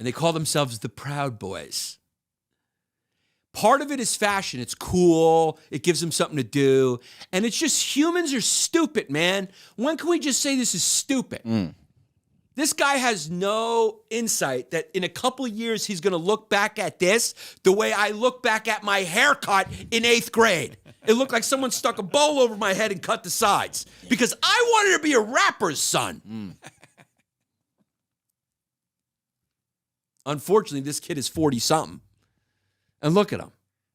they call themselves the Proud Boys. Part of it is fashion. It's cool. It gives them something to do. And it's just humans are stupid, man. When can we just say this is stupid? This guy has no insight that in a couple of years he's going to look back at this the way I look back at my haircut in 8th grade. It looked like someone stuck a bowl over my head and cut the sides because I wanted to be a rapper's son. Unfortunately, this kid is 40-something. And look at him.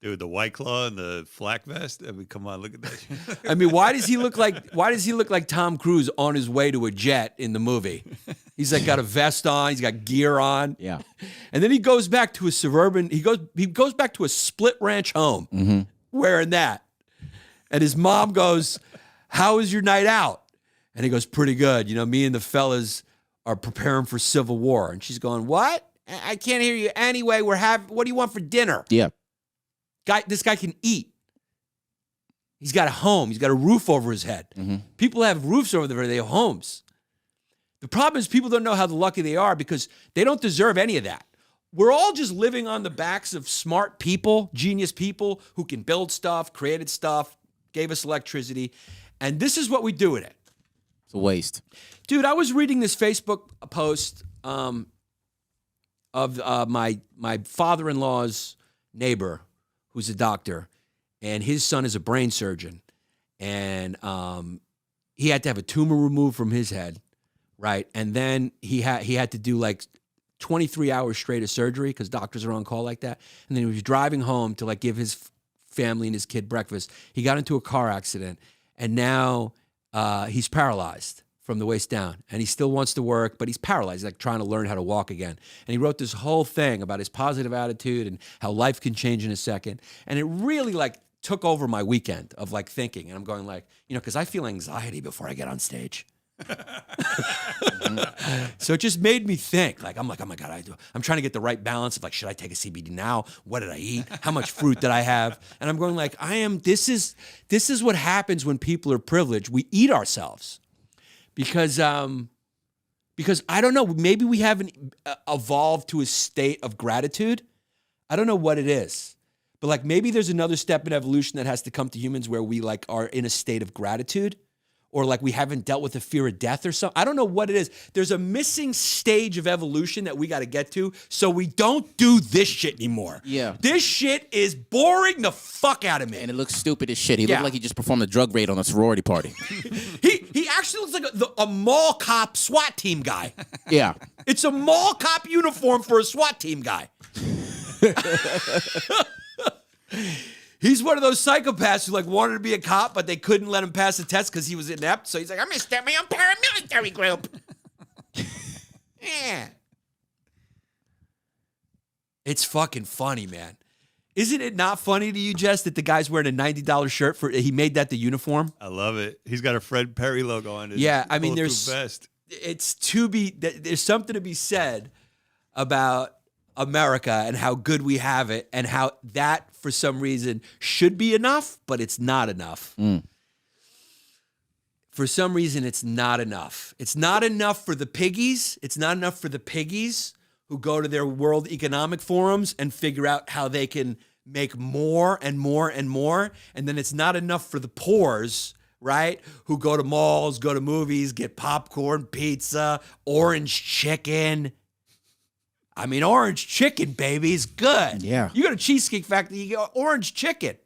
Dude, the White Claw and the flak vest. I mean, come on, look at that. I mean, why does he look like Tom Cruise on his way to a jet in the movie? He's like got a vest on, he's got gear on. Yeah. And then he goes back to a suburban, he goes back to a split ranch home wearing that. And his mom goes, "How was your night out?" And he goes, "Pretty good. You know, me and the fellas are preparing for Civil War." And she's going, "What? I can't hear you. Anyway, what do you want for dinner?" Yeah. This guy can eat. He's got a home. He's got a roof over his head. People have roofs over their head. They have homes. The problem is people don't know how lucky they are because they don't deserve any of that. We're all just living on the backs of smart people, genius people who can build stuff, created stuff, gave us electricity. And this is what we do with it. It's a waste. Dude, I was reading this Facebook post of my father-in-law's neighbor, who's a doctor, and his son is a brain surgeon. And he had to have a tumor removed from his head, right? And then he had to do like 23 hours straight of surgery because doctors are on call like that. And then he was driving home to like give his family and his kid breakfast. He got into a car accident, and now he's paralyzed from the waist down. And he still wants to work, but he's paralyzed, like trying to learn how to walk again. And he wrote this whole thing about his positive attitude and how life can change in a second. And it really like took over my weekend of like thinking. And I'm going like, you know, because I feel anxiety before I get on stage. So it just made me think. Like, I'm like, oh my God, I'm trying to get the right balance of like, should I take a CBD now? What did I eat? How much fruit did I have? And I'm going like, this is what happens when people are privileged. We eat ourselves. Because I don't know, maybe we haven't evolved to a state of gratitude. I don't know what it is, but like maybe there's another step in evolution that has to come to humans where we like are in a state of gratitude, or like we haven't dealt with the fear of death or something. I don't know what it is. There's a missing stage of evolution that we got to get to so we don't do this shit anymore. Yeah. This shit is boring the fuck out of me. And it looks stupid as shit. He looked like he just performed a drug raid on a sorority party. He actually looks like a mall cop SWAT team guy. Yeah. It's a mall cop uniform for a SWAT team guy. He's one of those psychopaths who like wanted to be a cop, but they couldn't let him pass the test because he was inept. So he's like, I'm going to start my own paramilitary group. Yeah. It's fucking funny, man. Isn't it not funny to you, Jess, that the guy's wearing a $90 shirt he made that the uniform? I love it. He's got a Fred Perry logo on it. Yeah, I mean, there's vest. There's something to be said about America and how good we have it and how that, for some reason, should be enough, but it's not enough. For some reason, it's not enough. It's not enough for the piggies. It's not enough for the piggies who go to their World Economic Forums and figure out how they can make more and more and more. And then it's not enough for the poors, right? Who go to malls, go to movies, get popcorn, pizza, orange chicken. I mean, orange chicken, baby, is good. Yeah. You go to Cheesecake Factory, you get orange chicken.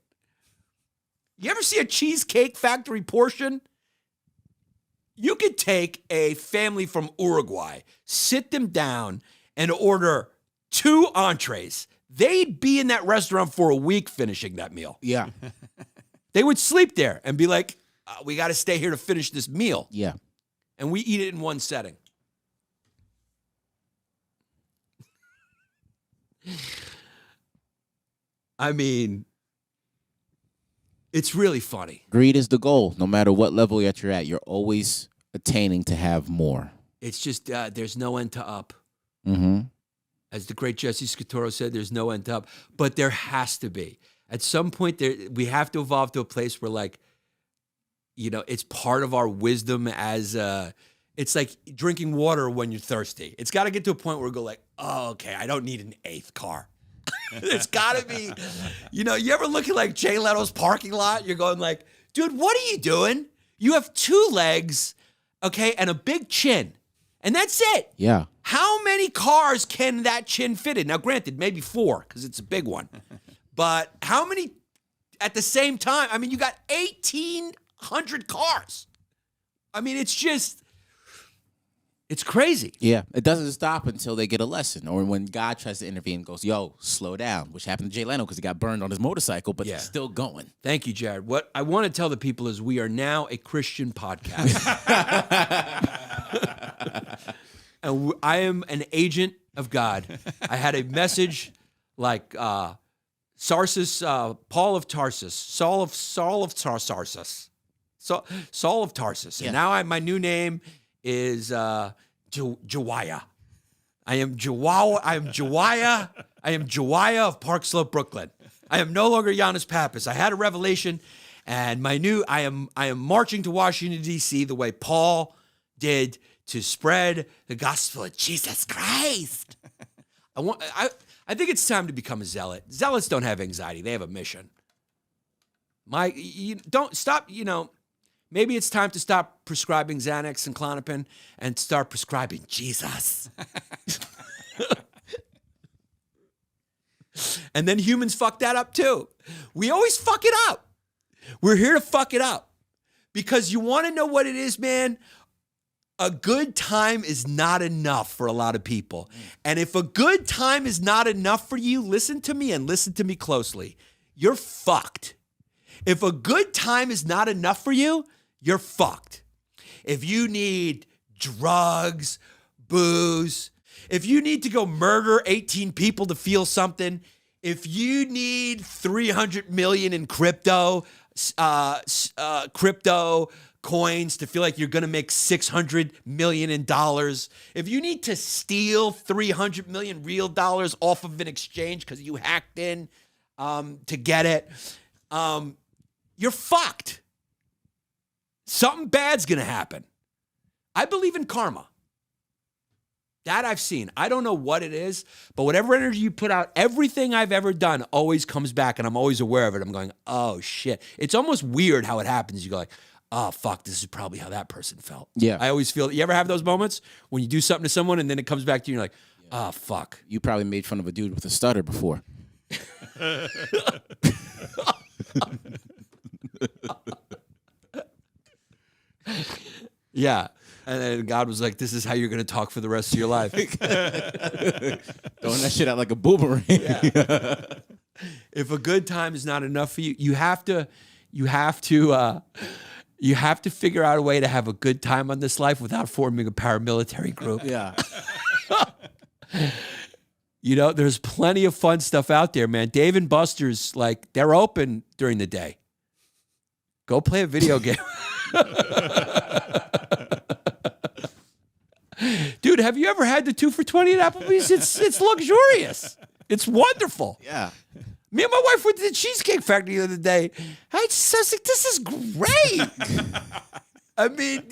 You ever see a Cheesecake Factory portion? You could take a family from Uruguay, sit them down, and order 2 entrees. They'd be in that restaurant for a week finishing that meal. Yeah. They would sleep there and be like, we got to stay here to finish this meal. Yeah. And we eat it in one setting. I mean, it's really funny. Greed is the goal. No matter what level that you're at, you're always attaining to have more. It's just there's no end to up. Mm-hmm. As the great Jesse Scatoro said, there's no end to up. But there has to be. At some point, we have to evolve to a place where, like, you know, it's part of our wisdom as It's like drinking water when you're thirsty. It's got to get to a point where we go like, oh, okay, I don't need an 8th car. It's got to be, you ever look at like Jay Leno's parking lot? You're going like, dude, what are you doing? You have 2 legs, okay, and a big chin. And that's it. Yeah. How many cars can that chin fit in? Now, granted, maybe 4 because it's a big one. But how many at the same time? I mean, you got 1,800 cars. I mean, it's crazy. Yeah. It doesn't stop until they get a lesson, or when God tries to intervene and goes, yo, slow down, which happened to Jay Leno because he got burned on his motorcycle, but he's still going. Thank you, Jared. What I want to tell the people is we are now a Christian podcast. And I am an agent of God. I had a message like Tarsus, Paul of Tarsus, Saul of Tarsus, Saul of Tarsus. And now my new name is Jawaya. I am Jawaya of Park Slope, Brooklyn. I am no longer Yannis Pappas. I had a revelation, and I am marching to Washington, D.C. the way Paul did to spread the gospel of Jesus Christ. I think it's time to become a zealot. Zealots don't have anxiety. They have a mission. Don't stop, maybe it's time to stop prescribing Xanax and Klonopin and start prescribing Jesus. And then humans fuck that up too. We always fuck it up. We're here to fuck it up. Because you want to know what it is, man? A good time is not enough for a lot of people. And if a good time is not enough for you, listen to me and listen to me closely. You're fucked. If a good time is not enough for you, you're fucked. If you need drugs, booze, if you need to go murder 18 people to feel something, if you need 300 million in crypto coins to feel like you're going to make 600 million in dollars, if you need to steal 300 million real dollars off of an exchange because you hacked in to get it, you're fucked. Something bad's going to happen. I believe in karma. That I've seen. I don't know what it is, but whatever energy you put out, everything I've ever done always comes back, and I'm always aware of it. I'm going, oh, shit. It's almost weird how it happens. You go like, oh, fuck, this is probably how that person felt. Yeah. I always feel, you ever have those moments when you do something to someone and then it comes back to you and you're like, oh, fuck. You probably made fun of a dude with a stutter before. Yeah. And then God was like, this is how you're going to talk for the rest of your life. Throwing that shit out like a boomerang. Yeah. If a good time is not enough for you, you have to figure out a way to have a good time on this life without forming a paramilitary group. Yeah. There's plenty of fun stuff out there, man. Dave and Buster's, like, they're open during the day. Go play a video game. Dude, have you ever had the 2 for $20 at Applebee's? It's luxurious. It's wonderful. Yeah. Me and my wife went to the Cheesecake Factory the other day. I was like, this is great. I mean,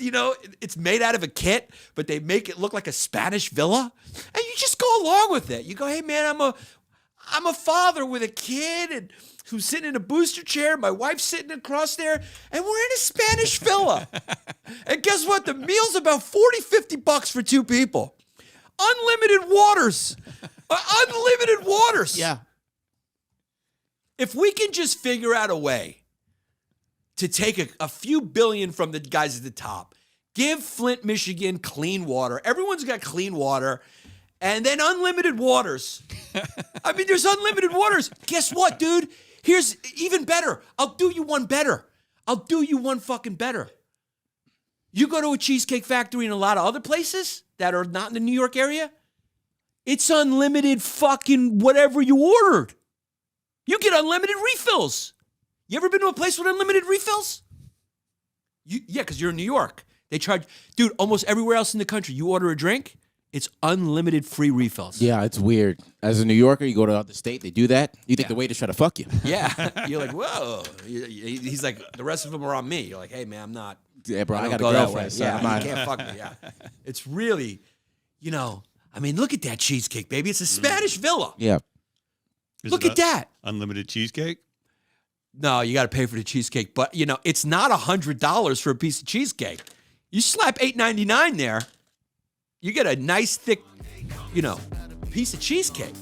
it's made out of a kit, but they make it look like a Spanish villa. And you just go along with it. You go, hey, man, I'm a father with a kid and who's sitting in a booster chair. My wife's sitting across there, and we're in a Spanish villa. And guess what? The meal's about $40-50 for 2 people. Unlimited waters. Unlimited waters. Yeah. If we can just figure out a way to take a few billion from the guys at the top, give Flint, Michigan clean water. Everyone's got clean water. And then unlimited waters. I mean, there's unlimited waters. Guess what, dude? Here's even better. I'll do you one better. I'll do you one fucking better. You go to a Cheesecake Factory in a lot of other places that are not in the New York area, it's unlimited fucking whatever you ordered. You get unlimited refills. You ever been to a place with unlimited refills? Yeah, because you're in New York. They charge, dude, almost everywhere else in the country, you order a drink, it's unlimited free refills. Yeah, it's weird. As a New Yorker, you go to the state, they do that. You think the waiters try to fuck you. Yeah. You're like, whoa. He's like, the rest of them are on me. You're like, hey, man, I'm not Yeah, bro, I don't got a go that way. girlfriend. So Yeah, I'm not- you can't fuck me. Yeah, it's really, I mean, look at that cheesecake, baby. It's a Spanish villa. Yeah. Is Look it at that. Unlimited cheesecake? No, you got to pay for the cheesecake, but it's not $100 for a piece of cheesecake. You slap $8.99 there, you get a nice thick, piece of cheesecake.